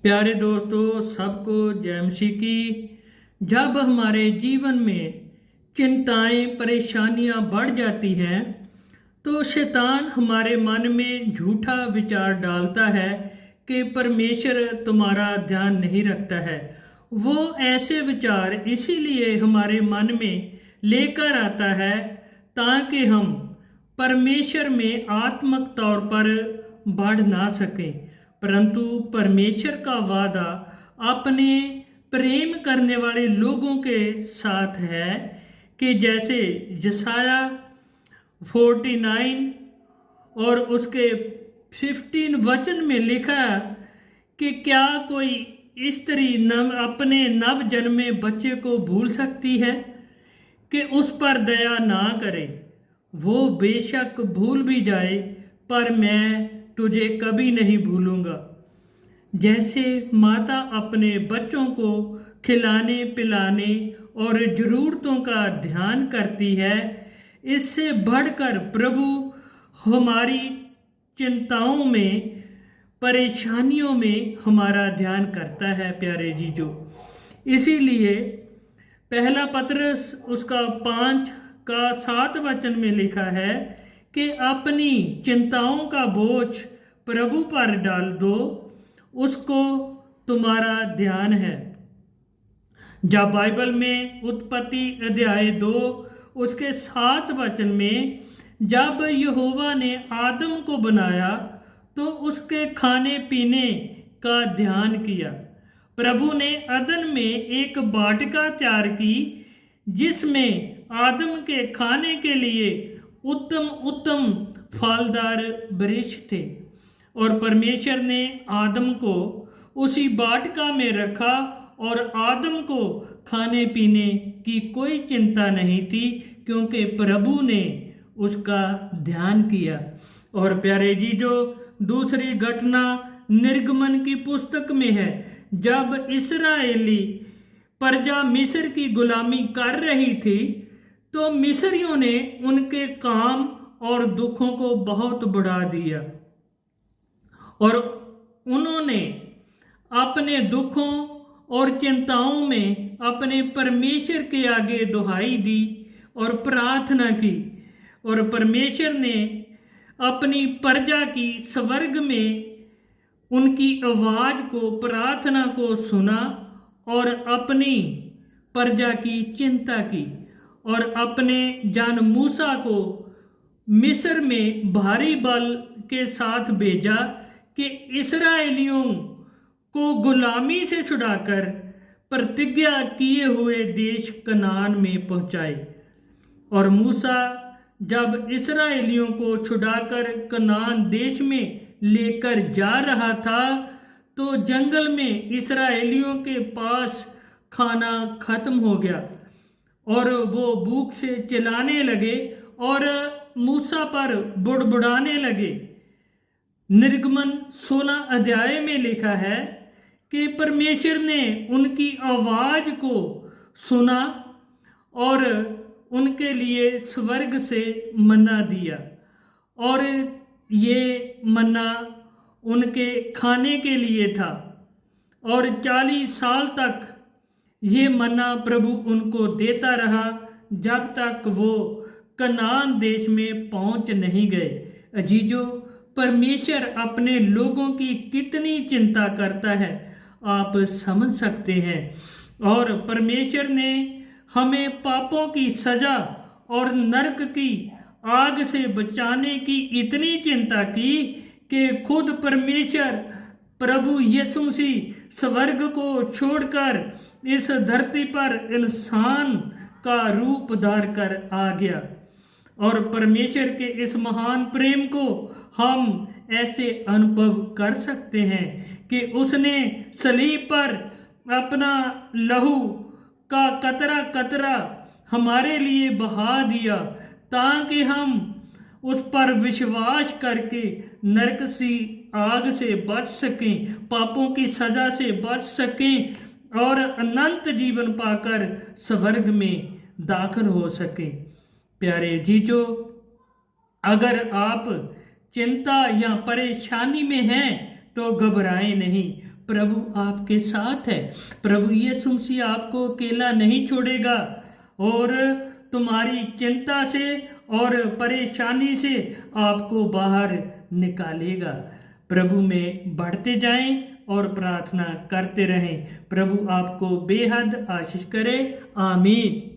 प्यारे दोस्तों, सबको जय मसीह की। जब हमारे जीवन में चिंताएं परेशानियां बढ़ जाती हैं तो शैतान हमारे मन में झूठा विचार डालता है कि परमेश्वर तुम्हारा ध्यान नहीं रखता है। वो ऐसे विचार इसीलिए हमारे मन में लेकर आता है ताकि हम परमेश्वर में आत्मिक तौर पर बढ़ ना सकें। परंतु परमेश्वर का वादा अपने प्रेम करने वाले लोगों के साथ है कि जैसे यशाया 49 और उसके 15 वचन में लिखा कि क्या कोई स्त्री अपने नव जन्मे बच्चे को भूल सकती है कि उस पर दया ना करे। वो बेशक भूल भी जाए पर मैं तुझे कभी नहीं भूलूंगा। जैसे माता अपने बच्चों को खिलाने पिलाने और ज़रूरतों का ध्यान करती है, इससे बढ़कर प्रभु हमारी चिंताओं में परेशानियों में हमारा ध्यान करता है। प्यारे जीजो, इसीलिए पहला पत्रस उसका 5 का 7 वचन में लिखा है कि अपनी चिंताओं का बोझ प्रभु पर डाल दो, उसको तुम्हारा ध्यान है। जब बाइबल में उत्पत्ति अध्याय 2 उसके 7 वचन में जब यहोवा ने आदम को बनाया तो उसके खाने पीने का ध्यान किया। प्रभु ने अदन में एक वाटिका तैयार की जिसमें आदम के खाने के लिए उत्तम उत्तम फलदार वृक्ष थे और परमेश्वर ने आदम को उसी वाटिका में रखा और आदम को खाने पीने की कोई चिंता नहीं थी क्योंकि प्रभु ने उसका ध्यान किया। और प्यारे जीजो, दूसरी घटना निर्गमन की पुस्तक में है। जब इस्राएली प्रजा मिस्र की गुलामी कर रही थी तो मिस्रियों ने उनके काम और दुखों को बहुत बढ़ा दिया और उन्होंने अपने दुखों और चिंताओं में अपने परमेश्वर के आगे दुहाई दी और प्रार्थना की। और परमेश्वर ने अपनी प्रजा की स्वर्ग में उनकी आवाज़ को, प्रार्थना को सुना और अपनी प्रजा की चिंता की और अपने जन मूसा को मिस्र में भारी बल के साथ भेजा कि इस्राएलियों को गुलामी से छुड़ाकर प्रतिज्ञा किए हुए देश कनान में पहुंचाए। और मूसा जब इस्राएलियों को छुड़ाकर कनान देश में लेकर जा रहा था तो जंगल में इस्राएलियों के पास खाना खत्म हो गया और वो भूख से चिल्लाने लगे और मूसा पर बुड़बुड़ाने लगे। निर्गमन 16 अध्याय में लिखा है कि परमेश्वर ने उनकी आवाज़ को सुना और उनके लिए स्वर्ग से मन्ना दिया और ये मन्ना उनके खाने के लिए था और 40 साल तक ये मन्ना प्रभु उनको देता रहा जब तक वो कनान देश में पहुंच नहीं गए। अजीजो, परमेश्वर अपने लोगों की कितनी चिंता करता है आप समझ सकते हैं। और परमेश्वर ने हमें पापों की सजा और नरक की आग से बचाने की इतनी चिंता की कि खुद परमेश्वर प्रभु यीशु मसीह स्वर्ग को छोड़कर इस धरती पर इंसान का रूप धार कर आ गया। और परमेश्वर के इस महान प्रेम को हम ऐसे अनुभव कर सकते हैं कि उसने सलीब पर अपना लहू का कतरा कतरा हमारे लिए बहा दिया ताकि हम उस पर विश्वास करके नरक सी आग से बच सकें, पापों की सजा से बच सकें और अनंत जीवन पाकर स्वर्ग में दाखिल हो सकें। प्यारे जीजो, अगर आप चिंता या परेशानी में हैं तो घबराएं नहीं। प्रभु आपके साथ है। प्रभु यीशु मसीह आपको अकेला नहीं छोड़ेगा और तुम्हारी चिंता से और परेशानी से आपको बाहर निकालेगा। प्रभु में बढ़ते जाएं और प्रार्थना करते रहें। प्रभु आपको बेहद आशीष करे। आमीन।